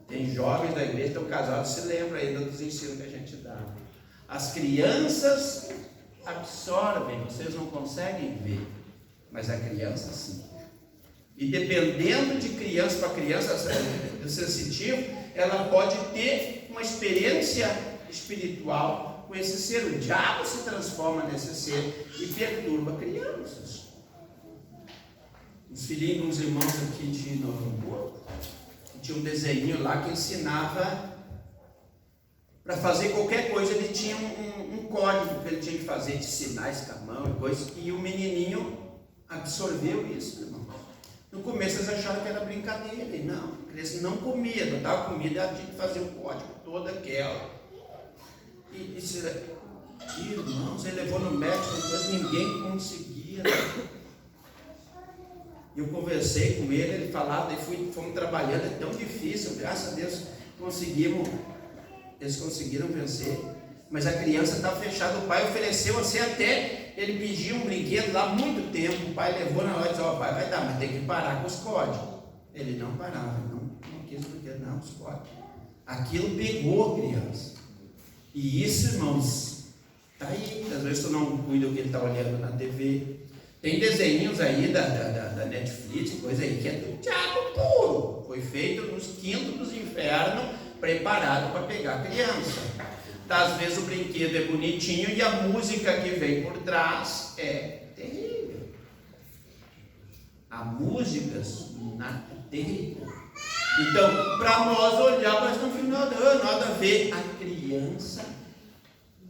Tem jovens da igreja, estão casados, se lembram ainda dos ensinos que a gente dá. As crianças absorvem, vocês não conseguem ver, mas a criança sim. E dependendo de criança para criança, do sensitivo, ela pode ter uma experiência espiritual com esse ser. O diabo se transforma nesse ser e perturba crianças. Os filhinhos, uns irmãos aqui de Novo Hamburgo, tinha um desenho lá que ensinava para fazer qualquer coisa. Ele tinha um código que ele tinha que fazer de sinais com a mão e coisas, e o menininho absorveu isso, irmão. No começo eles acharam que era brincadeira, e não, a criança não comia, não dava comida, ela tinha que fazer o código todo aquela. E irmãos, ele levou no médico, depois ninguém conseguia. Eu conversei com ele falava, fomos trabalhando, é tão difícil, graças a Deus eles conseguiram vencer, mas a criança estava fechada. O pai ofereceu assim, até ele pediu um brinquedo lá há muito tempo, o pai levou na hora e disse, ó, pai, vai dar, mas tem que parar com os códigos. Ele não parava, não quis o brinquedo, não, os códigos. Aquilo pegou a criança. E isso, irmãos, está aí. Às vezes tu não cuida do que ele está olhando na TV. Tem desenhos aí da Netflix, coisa aí que é do diabo puro. Foi feito nos quintos dos infernos, preparado para pegar a criança. Às vezes o brinquedo é bonitinho e a música que vem por trás é terrível. A música é terrível. Então, para nós olhar, mas não tem nada a ver. A criança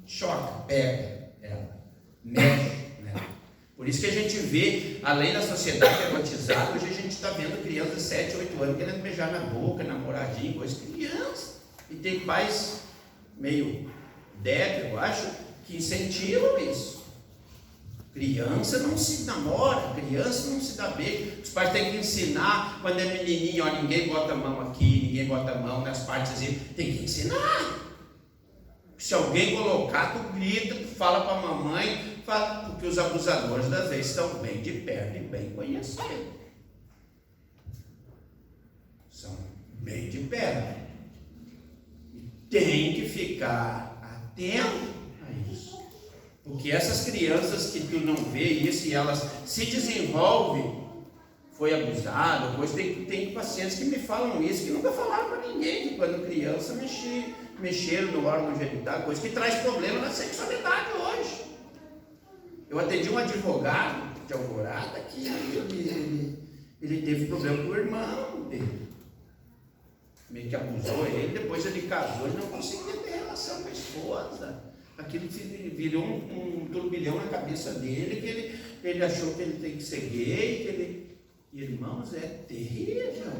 choca, pega ela, mexe. Por isso que a gente vê, além da sociedade que é batizada, hoje a gente está vendo crianças de 7, 8 anos querendo beijar na boca, namoradinho, coisa, criança. E tem pais meio débil, eu acho, que incentivam isso. Criança não se namora, criança não se dá beijo. Os pais têm que ensinar, quando é menininho, ó, ninguém bota a mão aqui, ninguém bota a mão nas partes assim, tem que ensinar. Se alguém colocar, tu grita, tu fala para a mamãe, porque os abusadores das vezes estão bem de perto e bem conhecidos. São bem de perto. E tem que ficar atento a isso. Porque essas crianças que tu não vê isso e elas se desenvolvem, foi abusado, coisa, tem pacientes que me falam isso, que nunca falaram para ninguém, que quando criança mexeram no órgão genital, coisa que traz problema na sexualidade hoje. Eu atendi um advogado de Alvorada que ele teve problema com o irmão dele. Meio que abusou ele, depois ele casou, ele não conseguia ter relação com a esposa. Aquilo virou um turbilhão na cabeça dele, que ele achou que ele tem que ser gay, que ele... Irmãos, é terrível.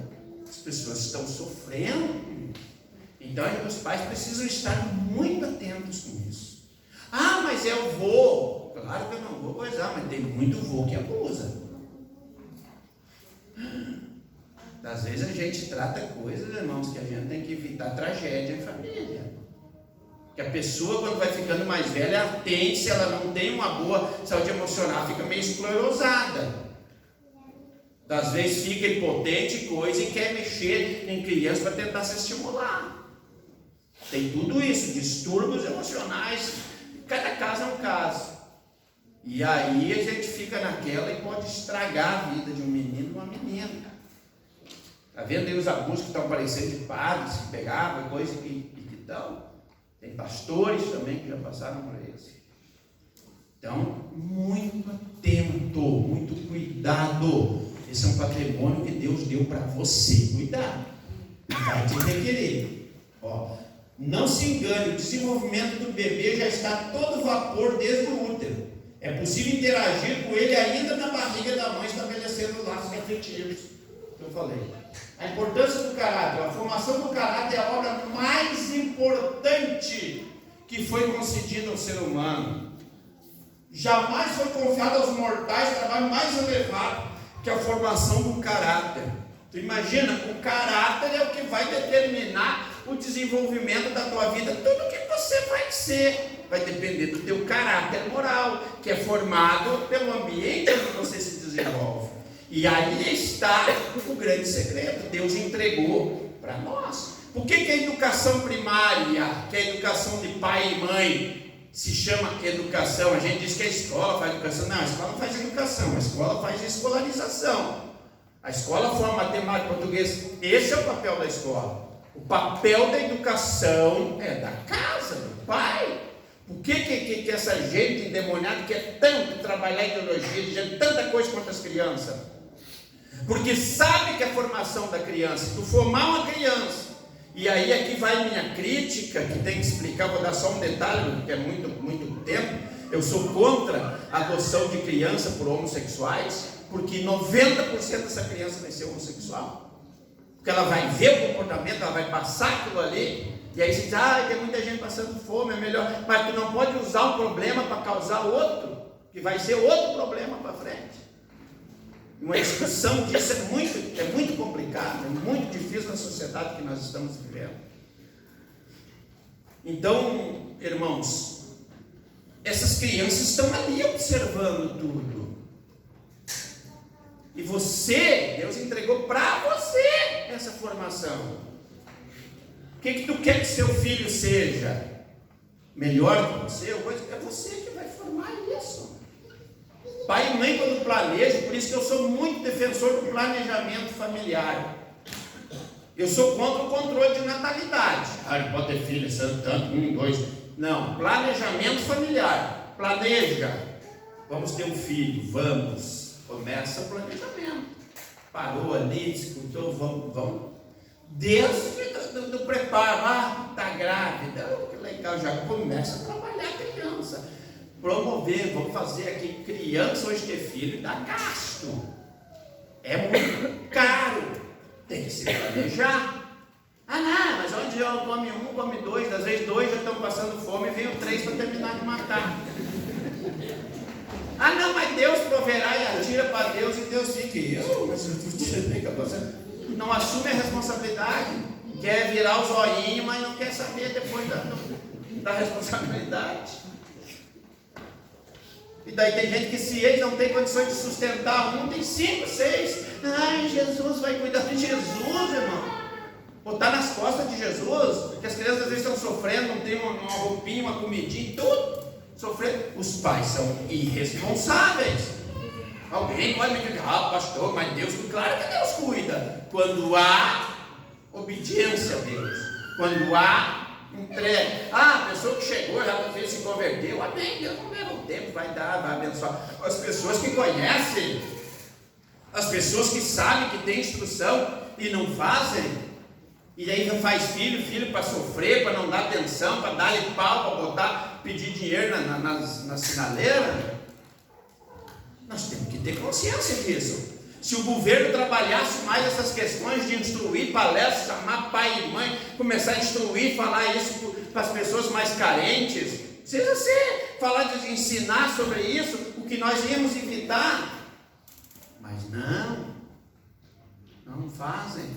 As pessoas estão sofrendo. Então, os pais precisam estar muito atentos com isso. Ah, mas eu vou. Claro que eu não vou coisar, mas tem muito vô que abusa. Às vezes a gente trata coisas, irmãos, que a gente tem que evitar tragédia em família. Que a pessoa, quando vai ficando mais velha, atende, se ela não tem uma boa saúde emocional, fica meio esclerosada. Às vezes fica impotente coisa e quer mexer em criança para tentar se estimular. Tem tudo isso, distúrbios emocionais. Cada caso é um caso. E aí a gente fica naquela e pode estragar a vida de um menino ou uma menina. Está vendo aí os abusos que estão aparecendo de padres que pegavam, coisa que estão. Tem pastores também que já passaram por isso. Então, muito atento, muito cuidado. Esse é um patrimônio que Deus deu para você cuidar. Vai te requerer. Ó, não se engane, o desenvolvimento do bebê já está a todo vapor desde o útero. É possível interagir com ele ainda na barriga da mãe, estabelecendo laços afetivos. Que eu falei. A importância do caráter. A formação do caráter é a obra mais importante que foi concedida ao ser humano. Jamais foi confiado aos mortais o trabalho mais elevado, que é a formação do caráter. Tu imagina, o caráter é o que vai determinar o desenvolvimento da tua vida. Tudo que você vai ser vai depender do teu caráter moral, que é formado pelo ambiente onde você se desenvolve. E aí está o grande segredo. Deus entregou para nós. Por que a educação primária, que é a educação de pai e mãe, se chama educação? A gente diz que a escola faz educação. Não, a escola não faz educação, a escola faz escolarização. A escola forma matemática, português. Esse é o papel da escola. O papel da educação é da casa, do pai. Por que essa gente endemoniada quer tanto trabalhar a ideologia, dizendo tanta coisa contra as crianças? Porque sabe que a formação da criança, se tu formar uma criança, e aí aqui vai minha crítica, que tem que explicar, vou dar só um detalhe, porque é muito tempo. Eu sou contra a adoção de criança por homossexuais, porque 90% dessa criança vai ser homossexual. Porque ela vai ver o comportamento, ela vai passar aquilo ali, e aí você diz, tem muita gente passando fome, é melhor. Mas tu não pode usar um problema para causar outro, que vai ser outro problema para frente. Uma discussão disso é muito complicado, é muito difícil na sociedade que nós estamos vivendo. Então, irmãos, essas crianças estão ali observando tudo. E você, Deus entregou para você essa formação. O que tu quer que seu filho seja? Melhor que você? É você que vai formar isso. Pai e mãe, quando planejam, por isso que eu sou muito defensor do planejamento familiar. Eu sou contra o controle de natalidade. Não pode ter filho, tanto, 1, 2. Não, planejamento familiar. Planeja. Vamos ter um filho, vamos. Começa o planejamento. Parou ali, discutiu, vamos. Deus do preparo, está grávida, que legal, já começa a trabalhar a criança. Promover, vamos fazer aqui, criança hoje ter filho dá gasto, é muito caro, tem que se planejar. Não, mas onde eu come 1, come 2, às vezes 2 já estão passando fome e vem o 3 para terminar de matar. Não, mas Deus proverá e atira para Deus e Deus fica, não assume a responsabilidade, quer virar o zoinho, mas não quer saber depois da responsabilidade. E daí tem gente que, se eles não têm condições de sustentar um, tem 5, 6. Jesus vai cuidar de Jesus, irmão. Botar nas costas de Jesus, porque as crianças às vezes estão sofrendo, não tem uma roupinha, uma comidinha, tudo sofrendo. Os pais são irresponsáveis. Alguém pode me dizer, pastor, mas Deus, claro que Deus cuida. Quando há obediência a Deus, quando há entrega. A pessoa que chegou, já fez, se converteu, amém, Deus não leva o tempo, vai dar, vai abençoar. As pessoas que conhecem, as pessoas que sabem que tem instrução e não fazem, e aí faz filho para sofrer, para não dar atenção, para dar-lhe pau, para botar, pedir dinheiro na sinaleira. Nós temos que ter consciência disso. Se o governo trabalhasse mais essas questões de instruir, palestras, chamar pai e mãe, começar a instruir, falar isso para as pessoas mais carentes, seja ser, falar de ensinar sobre isso, o que nós íamos evitar. Mas não fazem.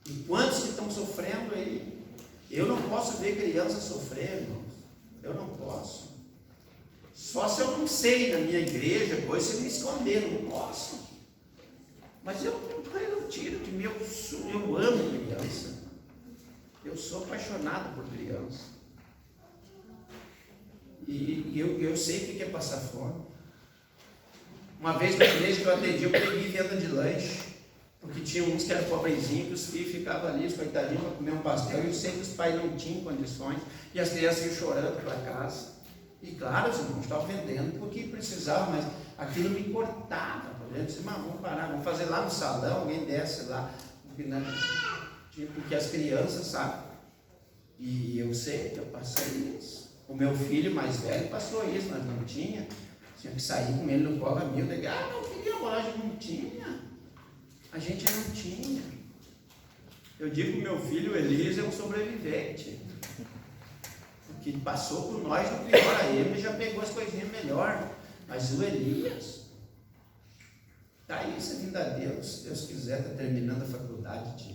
E quantos que estão sofrendo aí? Eu não posso ver criança sofrer, irmãos. Eu não posso. Só se eu não sei na minha igreja, depois se eu me esconder, não posso. Mas eu não tiro de mim, eu amo criança. Eu sou apaixonado por criança. E eu sei o que é passar fome. Uma vez na igreja que eu atendi, eu peguei venda de lanche. Porque tinha uns que eram pobrezinhos, que os filhos ficavam ali, os coitadinhos, para comer um pastel. E eu sei que os pais não tinham condições. E as crianças iam chorando para casa. E claro, os irmãos estavam vendendo porque precisavam, mas aquilo me cortava. Eu disse, mas vamos parar, vamos fazer lá no salão, alguém desce lá. Porque as crianças sabem. E eu sei que eu passei isso. O meu filho mais velho passou isso, mas não tinha. Tinha que sair com ele no colo amigo. Não queria bolagem, não tinha. A gente não tinha. Eu digo que o meu filho, Elias, é um sobrevivente. Que passou por nós no pior, a ele já pegou as coisinhas melhor. Mas o Elias, está aí servindo a Deus. Se Deus quiser, está terminando a faculdade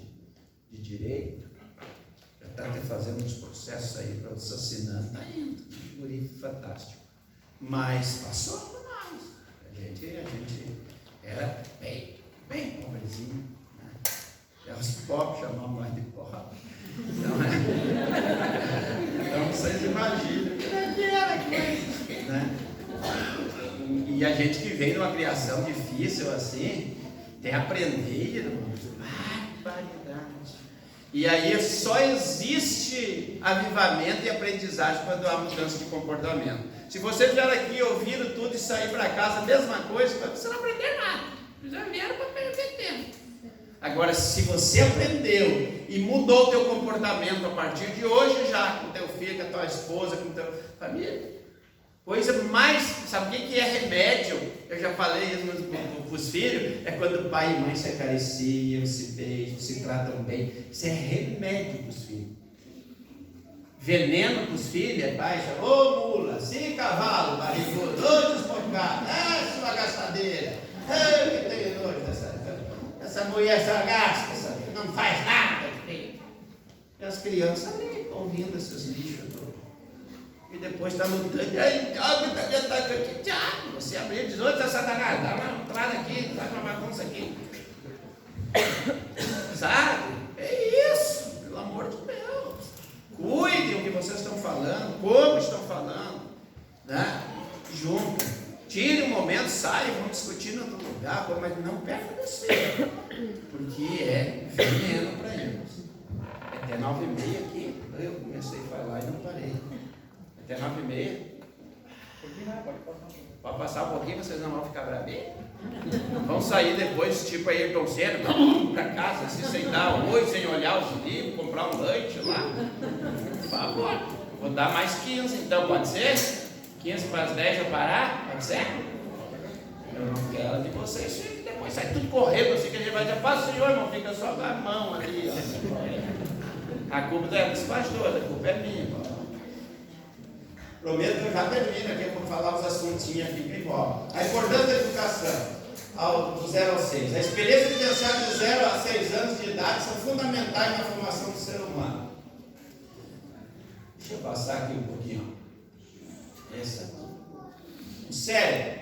de Direito. Já está até fazendo uns processos aí para assassinando. Está indo. Um guri fantástico. Mas passou por nós. A gente era bem pobrezinho. Né? Os pobres chamam a mãe de pobre. Então vocês imaginam que não é aquela coisa, né? E a gente que vem numa criação difícil assim, tem que aprender, irmãos, barbaridade. E aí só existe avivamento e aprendizagem quando há mudança de comportamento. Se você vier aqui ouvindo tudo e sair para casa, a mesma coisa, você não aprender nada. Já vieram para perder tempo. Agora, se você aprendeu e mudou o teu comportamento a partir de hoje já, com teu filho, com a tua esposa, com a tua família, coisa mais, sabe o que é remédio? Eu já falei isso para os filhos, é quando pai e mãe se acariciam, se beijam, se tratam bem. Isso é remédio para os filhos. Veneno para os filhos é baixa, ô mula, sim cavalo, barrigudo, ô desfocado, sua gastadeira, que tem nojo essa mulher sagaz, não faz nada. E as crianças ali ouvindo esses lixos todos. E depois está lutando, você abriu 18, Satanás, dá uma entrada aqui, faz uma bagunça aqui. Sabe? É isso, pelo amor de Deus. Cuidem o que vocês estão falando, como estão falando, né? Junto. Tire um momento, saia, vamos discutir em outro lugar, mas não perca desse, porque é veneno para eles. Até 9h30 aqui, eu comecei a falar e não parei. Até 9h30. Pode passar um pouquinho, vocês não vão ficar bravinhos? Vão sair depois, tipo aí, Ayrton Senna, para casa, assim, sem dar oi, sem olhar os livros, comprar um lanche lá. Por favor, vou dar mais 15, então, pode ser? 15 para as 10 eu parar? Pode ser? Eu não quero de vocês, depois sai tudo correndo, assim que a gente vai dizer, paz, Senhor, irmão, fica só com a mão ali, ó. A culpa é dos pastores, a culpa é minha, ó. Prometo que eu já termino aqui, eu vou falar uns assuntinhos aqui que envolvem. A importância da educação do 0 ao 6. A experiência vivenciada de 0 a 6 anos de idade são fundamentais na formação do ser humano. Deixa eu passar aqui um pouquinho. Essa aqui. O cérebro.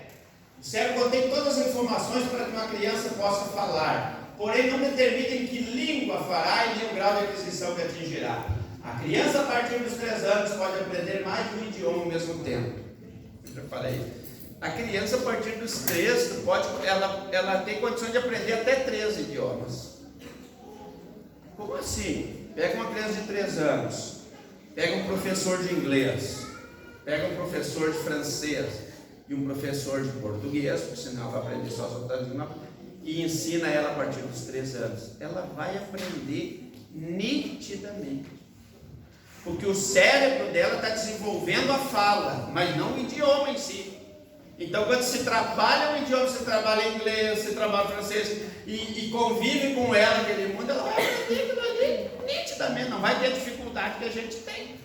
O cérebro contém todas as informações para que uma criança possa falar, porém não determina em que língua fará e nem o grau de aquisição que atingirá. A criança, a partir dos 3 anos, pode aprender mais de um idioma ao mesmo tempo. Eu falei, a criança, a partir dos 3, ela tem condição de aprender até 3 idiomas. Como assim? Pega uma criança de 3 anos, pega um professor de inglês, pega um professor de francês e um professor de português, porque senão vai aprender só as outras línguas, e ensina ela a partir dos 3 anos. Ela vai aprender nitidamente. Porque o cérebro dela está desenvolvendo a fala, mas não o idioma em si. Então, quando se trabalha o idioma, se trabalha inglês, se trabalha francês e convive com ela naquele mundo, ela vai aprender aquilo ali nitidamente, não vai ter a dificuldade que a gente tem.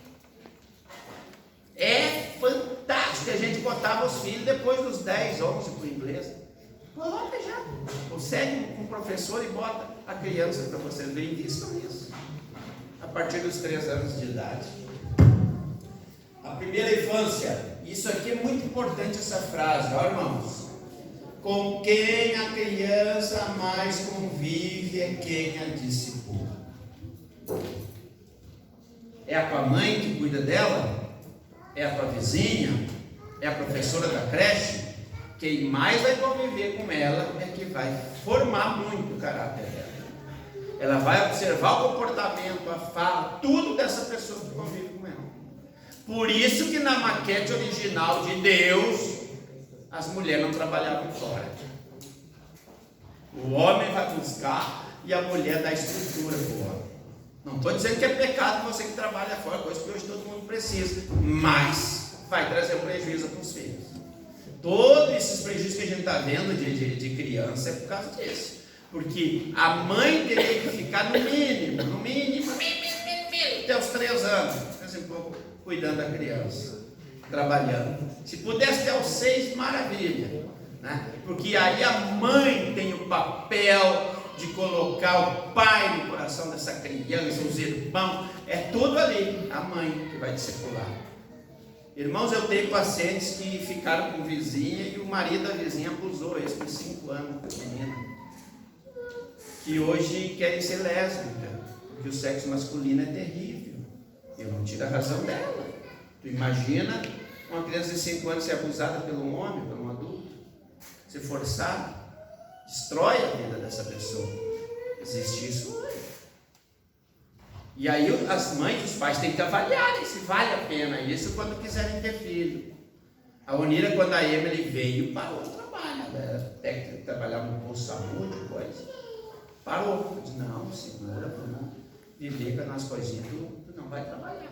É fantástico a gente botava os filhos depois dos 10, 11 para o inglês. Coloca já. Consegue um professor e bota a criança para vocês verem isso. A partir dos 3 anos de idade. A primeira infância. Isso aqui é muito importante, essa frase, ó, irmãos. Com quem a criança mais convive é quem a discipula. É a tua mãe que cuida dela? É a tua vizinha? É a professora da creche? Quem mais vai conviver com ela é que vai formar muito o caráter dela. Ela vai observar o comportamento, a fala, tudo dessa pessoa que convive com ela. Por isso que na maquete original de Deus, as mulheres não trabalhavam fora. O homem vai buscar e a mulher dá estrutura para o homem. Não estou dizendo que é pecado você que trabalha fora, coisa que hoje todo mundo precisa, mas vai trazer um prejuízo para os filhos. Todos esses prejuízos que a gente está vendo de criança é por causa disso. Porque a mãe teria que ficar no mínimo, até os 3 anos, cuidando da criança, trabalhando. Se pudesse até os 6, maravilha, né? Porque aí a mãe tem o papel de colocar o pai no coração dessa criança, os irmãos, é tudo ali, a mãe que vai discipular. Irmãos, eu tenho pacientes que ficaram com vizinha e o marido da vizinha abusou eles por 5 anos, menina. que hoje querem ser lésbica, porque o sexo masculino é terrível. Eu não tiro a razão dela. Tu imagina uma criança de 5 anos ser abusada pelo homem, por um adulto, ser forçada, destrói a vida dessa pessoa. Existe isso hoje. E aí as mães e os pais têm que avaliar se vale a pena isso quando quiserem ter filho. A Onira, quando a Emily veio, parou de trabalhar. Ela era técnica, trabalhava no posto de saúde, coisa. Parou. Disse, não, segura, vamos viver com as nossas coisinhas, tu não vai trabalhar.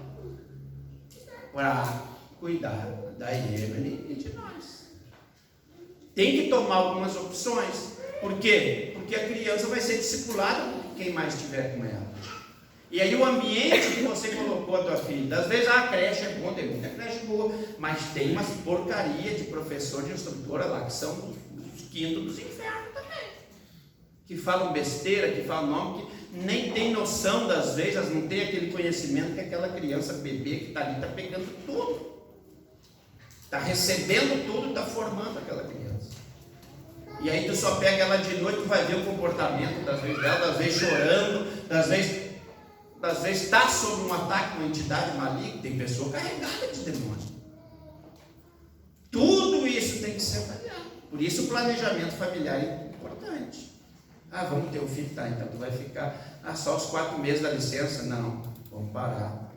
Para cuidar da Emily e de nós. Tem que tomar algumas opções. Por quê? Porque a criança vai ser discipulada por quem mais estiver com ela. E aí o ambiente que você colocou a tua filha, às vezes a creche é boa, tem muita creche boa, mas tem umas porcaria de professor, de instrutora lá, que são os quintos dos infernos também. Que falam besteira, que falam nome, que nem tem noção das vezes, elas não têm aquele conhecimento que aquela criança bebê que está ali está pegando tudo. Está recebendo tudo, está formando aquela criança. E aí tu só pega ela de noite, tu vai ver o comportamento das vezes dela, das vezes chorando, das vezes está sob um ataque, uma entidade maligna, tem pessoa carregada de demônio. Tudo isso tem que ser avaliado. Por isso o planejamento familiar é importante. Vamos ter um filho, tá, então tu vai ficar só os 4 meses da licença? Não, vamos parar.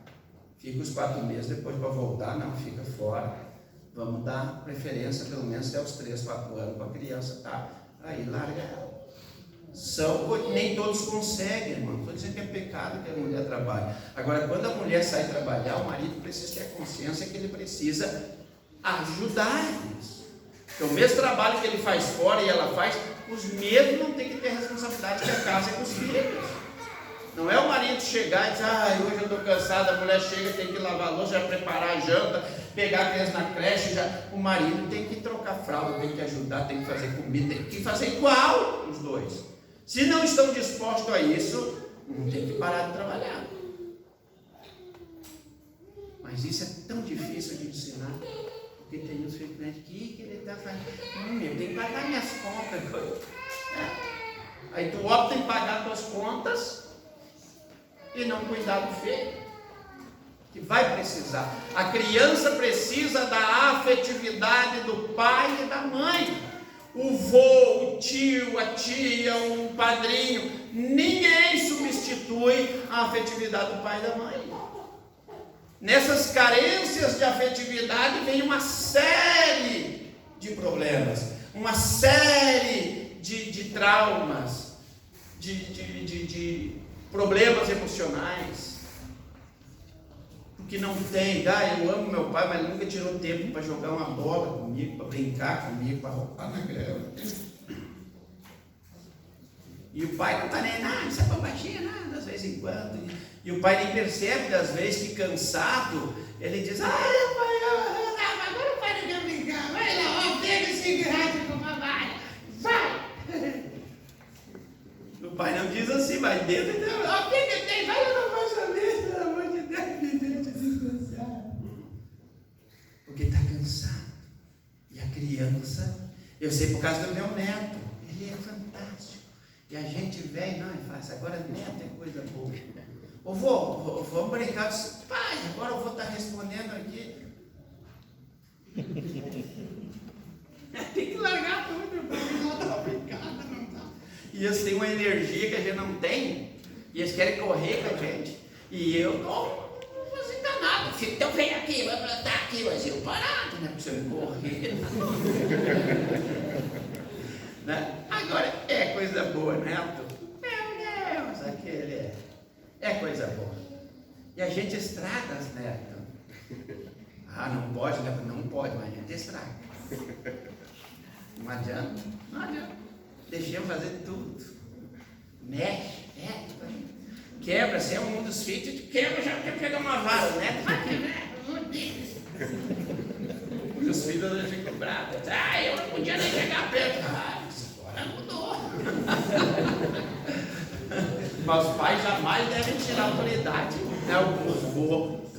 Fica os 4 meses, depois para voltar, não, fica fora. Vamos dar preferência pelo menos até os 3, 4 anos para a criança, tá? Aí larga ela. Nem todos conseguem, irmão. Estou dizendo que é pecado que a mulher trabalhe. Agora, quando a mulher sai trabalhar, o marido precisa ter a consciência que ele precisa ajudar eles. Porque o mesmo trabalho que ele faz fora e ela faz, os mesmos não tem que ter responsabilidade que a casa é com os filhos. Não é o marido chegar e dizer, hoje eu estou cansado, a mulher chega, tem que lavar a louça, já preparar a janta, pegar a criança na creche, o marido tem que trocar fralda, tem que ajudar, tem que fazer comida, tem que fazer igual os dois. Se não estão dispostos a isso, não tem que parar de trabalhar. Mas isso é tão difícil de ensinar, porque tem uns filhos que ele está fazendo. Eu tenho que pagar minhas contas. Aí tu opta em pagar tuas contas e não cuidar do filho, que vai precisar. A criança precisa da afetividade do pai e da mãe. O vô, o tio, a tia, o padrinho, ninguém substitui a afetividade do pai e da mãe. Nessas carências de afetividade vem uma série de problemas, uma série de traumas, de problemas emocionais. Que não tem, eu amo meu pai, mas ele nunca tirou tempo para jogar uma bola comigo, para brincar comigo, para roubar na grama. E o pai não está nem nada, isso é bobaginha, nada, às vezes em quando. E o pai nem percebe, às vezes, que cansado, ele diz, pai, agora o pai não quer brincar, vai lá, pega esse gato com uma vaia, vai! O pai não diz assim, mas dentro, pega, vai lá na vossa mesa, pelo amor de Deus, porque está cansado. E a criança, eu sei por causa do meu neto, ele é fantástico. E a gente vem, não, e faz, agora neto é coisa boa. Ô vô, vamos brincar. Pai, agora eu vou estar respondendo aqui. Tem que largar tudo, não está brincando, não está. E eles têm uma energia que a gente não tem, e eles querem correr com a gente. E eu não nada, filho, então vem aqui, vai plantar aqui, mas eu parado, né? Porque você não correr. Né? Agora é coisa boa, neto. Meu Deus, aquele é coisa boa. E a gente estraga as netas. Não pode, né? Não pode, mas a gente estraga. Não adianta, não adianta. Deixamos fazer tudo. Mexe, quebra, se é um dos filhos, quebra, já quer pegar uma vara, né? Os filhos não ficam bravos. Eu não podia nem chegar perto. Agora mudou. Mas os pais jamais devem tirar a autoridade, né?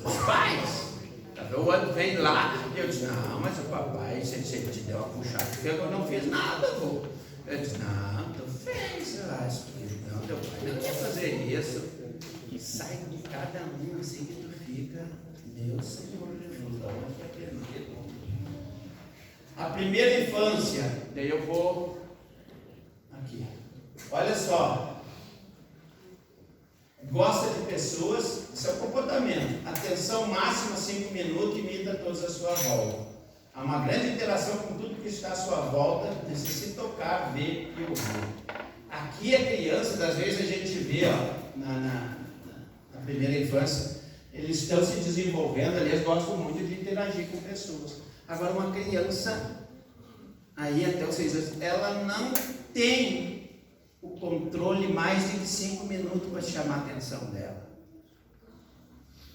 Os pais. O ano vem lá e eu disse, não, mas o papai, se ele te deu uma puxada, porque eu não fiz nada, vô. Eu disse, não, tu fez, eu acho que não, teu pai não quer fazer isso. E sai de cada um assim que tu fica, meu Senhor Jesus, da onde é aprendido? A primeira infância, daí eu vou aqui. Olha só. Gosta de pessoas, isso é o comportamento. Atenção máxima 5 minutos e imita todos à sua volta. Há uma grande interação com tudo que está à sua volta, necessita tocar, ver e ouvir. Aqui a criança, às vezes a gente vê, ó, na primeira infância, eles estão se desenvolvendo, aliás, gostam muito de interagir com pessoas. Agora, uma criança, aí até os 6 anos, ela não tem o controle mais de 5 minutos para chamar a atenção dela.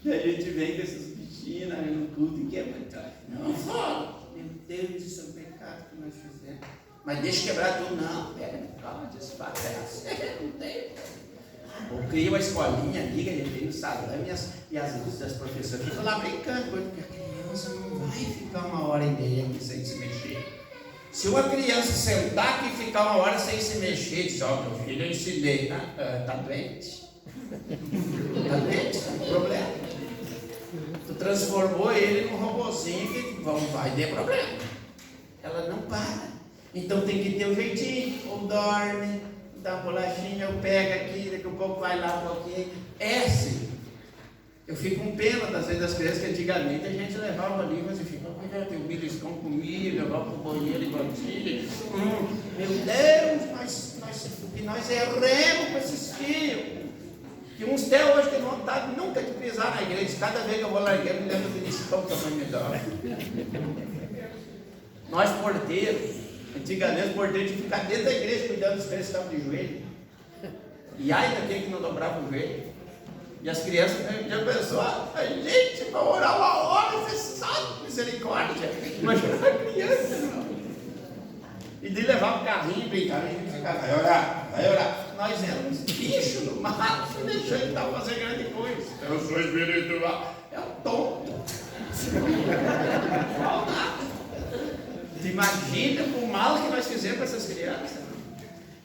E a gente vem com esses bichinhos no culto e quebra. Não fala. Meu Deus, isso é um pecado que nós fizemos. Mas deixa quebrar tudo. Não, pega, calma, desfaz. Não tem. Ou cria uma escolinha ali, que a gente tem no salão, e as professoras ficam lá brincando, porque a criança não vai ficar 1h30 aqui sem se mexer. Se uma criança sentar aqui e ficar 1 hora sem se mexer, diz, ó, meu filho, eu ensinei, tá doente? Tá doente? Tá com problema? Tu transformou ele num robozinho que vai ter problema. Ela não para. Então tem que ter um jeitinho, ou dorme, dá uma bolachinha, ou pega aqui, daqui a pouco vai lá um pouquinho. Eu fico com pena das vezes das crianças que antigamente a gente levava ali, mas fica, tem um beliscão comigo, eu vou pro banheiro e batia. Meu Deus, nós erremos com esses filhos. Que uns até hoje têm vontade nunca de pisar na igreja. Cada vez que eu vou lá na igreja, me lembro do beliscão que a mãe me dá. Nós porteiros, antigamente os porteiros tinham que ficar dentro da igreja cuidando dos crentes que estavam de joelho. E ai daquele que não dobrava o joelho. E as crianças já pensou, a gente vai orar 1 hora, você sabe, misericórdia. Imagina a criança, não. E de levar o carrinho e brincar, a gente ficava, vai orar. Nós éramos bichos no mato, deixou ele estar fazendo grande coisa. Eu sou espiritual. É um tonto. Não nada. Imagina o mal que nós fizemos para essas crianças.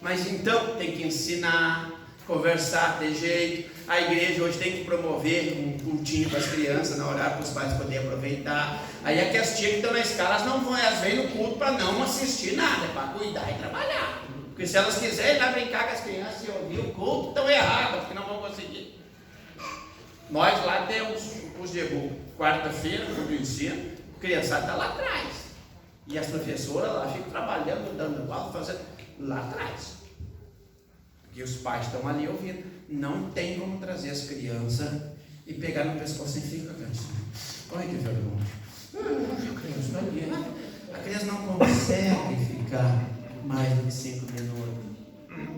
Mas então tem que ensinar, conversar, ter jeito. A igreja hoje tem que promover um cultinho para as crianças na hora para os pais poderem aproveitar. Aí aqui as tias que estão na escala, elas não vão às vezes no culto para não assistir nada, é para cuidar e trabalhar. Porque se elas quiserem ir lá brincar com as crianças e ouvir o culto, estão erradas, porque não vão conseguir. Nós lá temos os de quarta-feira, no ensino, a criançada está lá atrás. E as professoras lá ficam trabalhando, dando aula, fazendo lá atrás. Porque os pais estão ali ouvindo. Não tem como trazer as crianças e pegar no pescoço e ficar assim. Olha que vergonha. A criança não consegue ficar mais do que 5 minutos.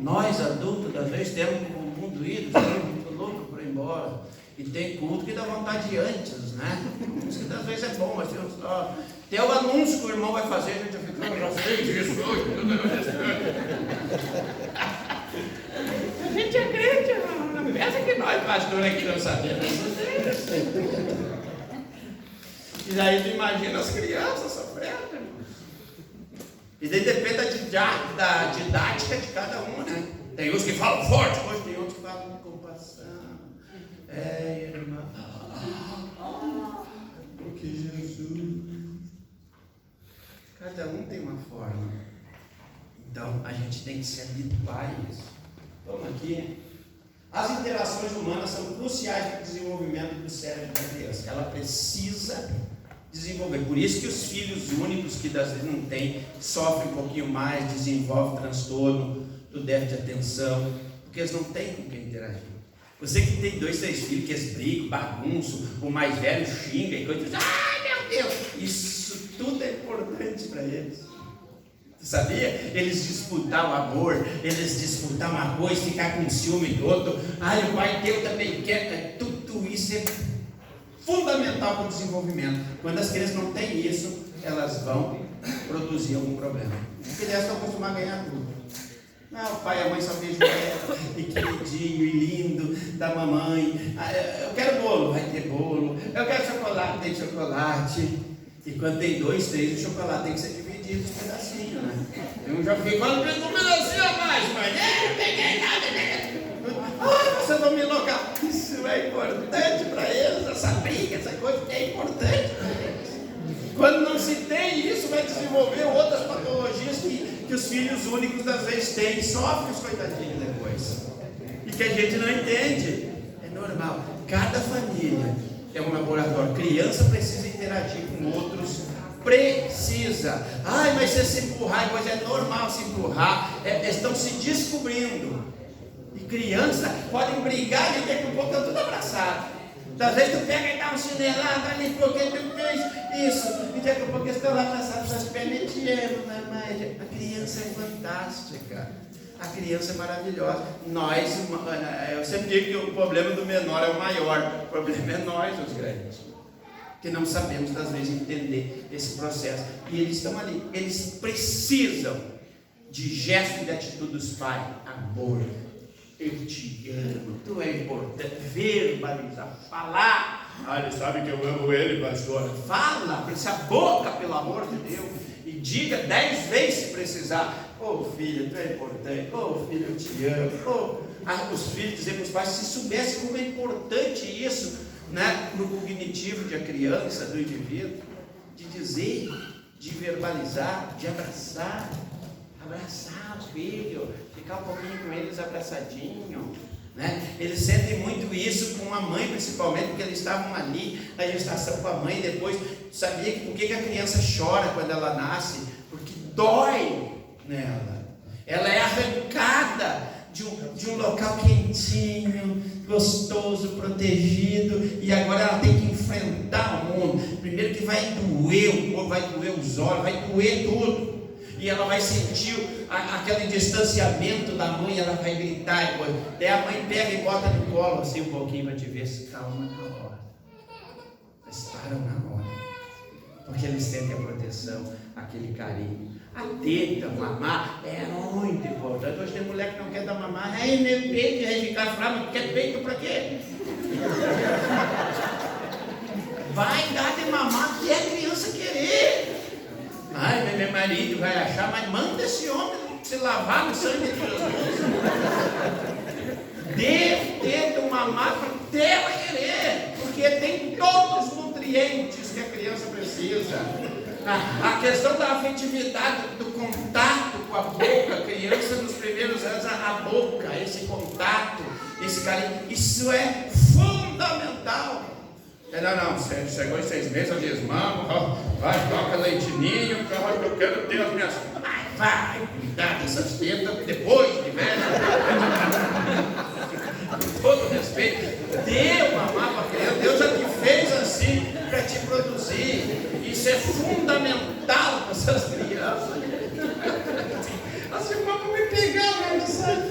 Nós adultos, às vezes, temos o mundo ido, estamos muito loucos por ir embora. E tem culto que dá vontade de antes, né? Isso que às vezes é bom, mas tem o anúncio que o irmão vai fazer, a gente já fica, já fez isso hoje. A gente é crente, não pensa que nós, pastor, aqui não sabemos. E daí tu imagina as crianças sofrendo, irmão. E daí depende da didática de cada um, né? Tem uns que falam forte, hoje tem outros que falam com compaixão. Irmã. Porque Jesus. Cada um tem uma forma. Então a gente tem que se habituar a isso. Vamos aqui. As interações humanas são cruciais para o desenvolvimento do cérebro da criança. Ela precisa desenvolver. Por isso que os filhos únicos, que às vezes não têm, sofrem um pouquinho mais, desenvolvem transtorno do déficit de atenção, porque eles não têm com quem interagir. Você que tem 2, 3 filhos, que eles brigam, bagunçam, o mais velho xinga e coisa, ai meu Deus, isso tudo é importante para eles. Sabia? Eles disputar o amor, eles disputar uma coisa, ficar com ciúme do outro. Ai, o pai teu também quer. Tudo isso é fundamental para o desenvolvimento. Quando as crianças não têm isso, elas vão produzir algum problema. Porque elas estão acostumadas a ganhar tudo. Não, o pai e a mãe só beijam ela, e queridinho e lindo da mamãe. Eu quero bolo, vai ter bolo. Eu quero chocolate, tem chocolate. E quando tem 2, 3, o chocolate tem que ser dividido. dividido os pedacinhos, né? Eu já fiquei falando, pegou um pedacinho a mais, mas não peguei nada, né? Vocês vão me locar. Isso é importante para eles, essa briga, essa coisa que é importante para eles. Quando não se tem isso, vai desenvolver outras patologias que os filhos únicos às vezes têm, e sofrem os coitadinhos depois. E que a gente não entende. É normal. Cada família é um laboratório. Criança precisa interagir com outros. Precisa. Ai, mas se empurrar, pois é normal se empurrar. Estão se descobrindo. E crianças podem brigar e daqui a pouco estão tudo abraçados. Às vezes tu pega e dá um chinelado ali porque tu fez isso. E daqui a pouco eles estão lá abraçados nas pernas e te amam, mamãe. A criança é fantástica. A criança é maravilhosa. Eu sempre digo que o problema do menor é o maior. O problema é nós, os grandes. Que não sabemos, às vezes, entender esse processo. E eles estão ali. Eles precisam de gesto e de atitude dos pais. Amor. Eu te amo. Tu é importante. Verbalizar. Falar. Ele sabe que eu amo ele, pastor. Fala. Abre essa boca, pelo amor de Deus. E diga 10 vezes se precisar. Filho, tu é importante. Filho, eu te amo. Os filhos dizem para os pais, se soubessem como é importante isso, né, no cognitivo de a criança, do indivíduo, de dizer, de verbalizar, de abraçar o filho, ficar um pouquinho com eles abraçadinho, né? Eles sentem muito isso com a mãe, principalmente porque eles estavam ali na gestação com a mãe. Depois sabia por que a criança chora quando ela nasce? Porque dói nela. Ela é arrancada de um local quentinho, gostoso, protegido, e agora ela tem que enfrentar o mundo. Primeiro que vai doer o corpo, vai doer os olhos, vai doer tudo, e ela vai sentir aquele distanciamento da mãe, ela vai gritar, daí a mãe pega e bota no colo assim um pouquinho para te ver se calma na hora. Eles param na hora, porque eles sentem a proteção, aquele carinho. A teta, mamar, é muito importante. Hoje tem mulher que não quer dar mamar. Ai, meu peito, vai ficar fraco. Quer peito para quê? Vai dar de mamar que é a criança querer. Ai, meu marido vai achar, mas manda esse homem se lavar no sangue de Jesus. Dê do mamar para ela querer, porque tem todos os nutrientes que a criança precisa. A questão da afetividade, do contato com a boca, a criança nos primeiros anos, a boca, esse contato, esse carinho, isso é fundamental. Não, você chegou em 6 meses, eu desmamo, vai, toca leitinho, eu quero ter as minhas... Vai cuidar dessas tetas depois de velho. Com todo respeito, dê mamar para a criança, Deus já te fez assim para te produzir. Isso é fundamental para essas crianças. Assim, vamos me pegar, não sabe?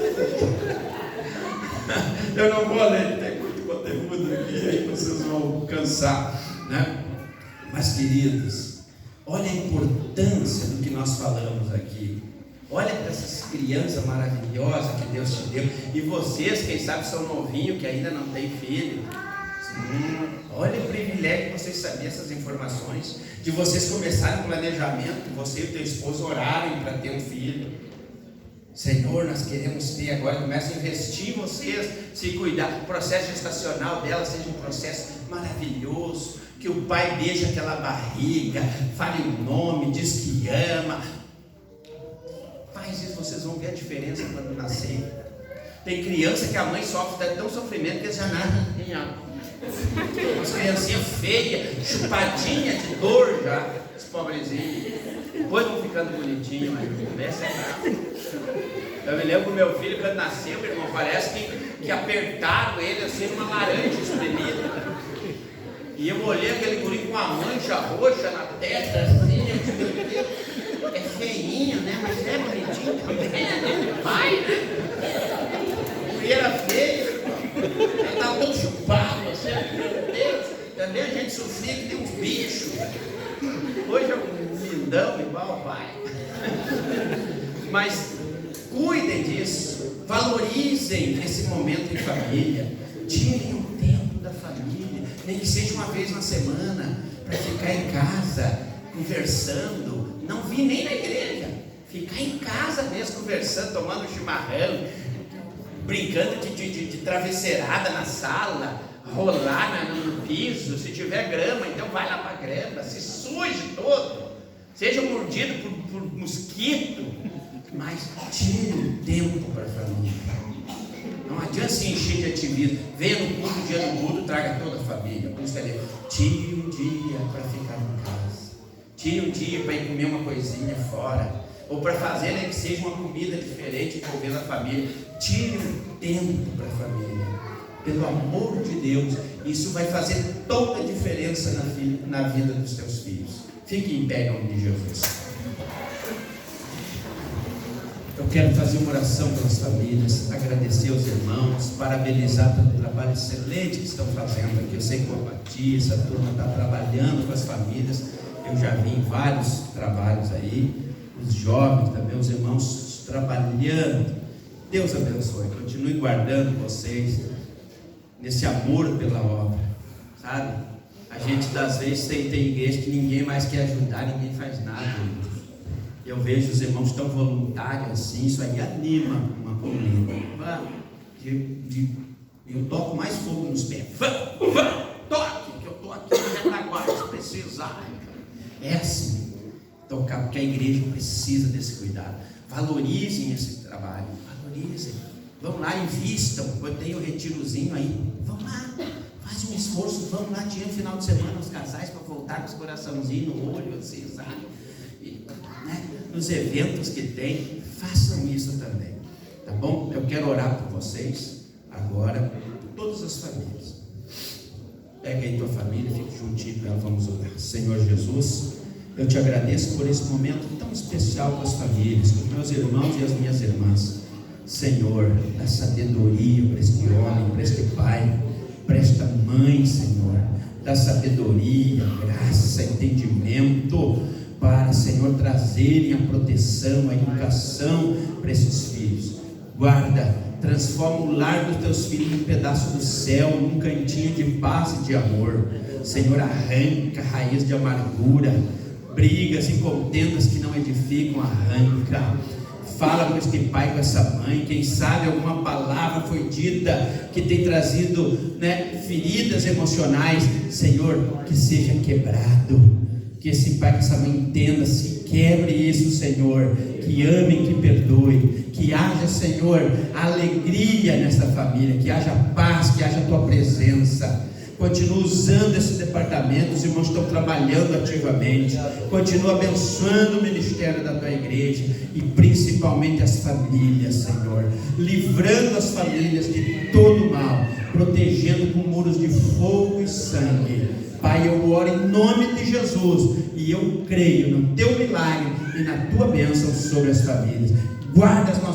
Eu não vou ler, tem muito conteúdo aqui, aí vocês vão cansar, né? Mas, queridos, olha a importância do que nós falamos aqui. Olha para essas crianças maravilhosas que Deus te deu. E vocês, quem sabe, são novinhos que ainda não têm filho. Olha o privilégio de vocês saberem essas informações, de vocês começarem o planejamento, você e o teu esposo orarem para ter um filho. Senhor, nós queremos ter agora, começa a investir em vocês, se cuidar, o processo gestacional dela seja um processo maravilhoso, que o pai beije aquela barriga, fale o nome, diz que ama. Faz isso, vocês vão ver a diferença quando nascer. Tem criança que a mãe sofre tão sofrimento que eles já nascem em água. As criancinhas feias, chupadinhas de dor já, os pobrezinhos. Depois vão ficando bonitinhos, mas o começo é bravo. Eu me lembro que o meu filho, quando nasceu, meu irmão, parece que apertaram ele assim numa laranja espremida. E eu olhei aquele guri com uma mancha roxa na testa, assim, eu disse, meu Deus, é feinho, né? Mas é bonitinho também, né? Pai, né? O guri era feio. Ele estava todo chupado, assim, meu Deus, também a gente sofria que tem uns bichos. Hoje é um lindão igual o pai. Mas cuidem disso, valorizem esse momento em família, tirem o tempo da família, nem que seja uma vez na semana, para ficar em casa, conversando, não vir nem na igreja, ficar em casa mesmo, conversando, tomando chimarrão, brincando de travesseirada na sala, rolar no piso. Se tiver grama, então vai lá para a grama, se suje todo, seja mordido por mosquito, mas tire um tempo para a família. Não adianta se encher de ativismo. Venha no culto, dia do culto, traga toda a família. Tire um dia para ficar em casa. Tire um dia para ir comer uma coisinha fora, ou para fazer, né, que seja uma comida diferente envolvendo a família. Tire um tempo para a família, pelo amor de Deus. Isso vai fazer toda a diferença na vida dos teus filhos. Fique em pé em nome de Jesus. Eu quero fazer uma oração pelas famílias, agradecer aos irmãos, parabenizar pelo trabalho excelente que estão fazendo aqui. Eu sei que o Batista, a turma está trabalhando com as famílias. Eu já vi em vários trabalhos aí, os jovens também, os irmãos trabalhando. Deus abençoe, continue guardando vocês nesse amor pela obra, sabe? A gente às vezes tem igreja que ninguém mais quer ajudar, ninguém faz nada. Eu vejo os irmãos tão voluntários assim, isso aí anima uma comunidade. Eu toco mais fogo nos pés. Toque, que eu estou aqui no retaguarda, se precisar. É assim, tocar, porque a igreja precisa desse cuidado. Valorizem esse trabalho, valorizem. Vão lá, invistam. Eu tenho um retirozinho aí, vão lá, faz um esforço, vão lá, tira um final de semana os casais para voltar com os coraçãozinhos no olho, assim, sabe? Nos eventos que tem, façam isso também, tá bom? Eu quero orar por vocês agora, por todas as famílias. Pega aí tua família, fique juntinho com ela, vamos orar. Senhor Jesus, eu te agradeço por esse momento tão especial com as famílias, com os meus irmãos e as minhas irmãs. Senhor, dá sabedoria para este homem, para este pai, para esta mãe, Senhor, dá sabedoria, graça, entendimento, para, Senhor, trazerem a proteção, a educação para esses filhos. Guarda, transforma o lar dos teus filhos num pedaço do céu, num cantinho de paz e de amor. Senhor, arranca raiz de amargura, brigas e contendas que não edificam, arranca. Fala com este pai, com essa mãe. Quem sabe alguma palavra foi dita que tem trazido, feridas emocionais. Senhor, que seja quebrado. Que esse pai, que essa mãe entenda, se quebre isso, Senhor, que ame, que perdoe, que haja, Senhor, alegria nessa família, que haja paz, que haja a tua presença. Continua usando esse departamento, os irmãos estão trabalhando ativamente, continua abençoando o ministério da tua igreja e principalmente as famílias, Senhor, livrando as famílias de todo mal, protegendo com muros de fogo e sangue. Pai, eu oro em nome de Jesus e eu creio no teu milagre e na tua bênção sobre as famílias. Guarda as nossas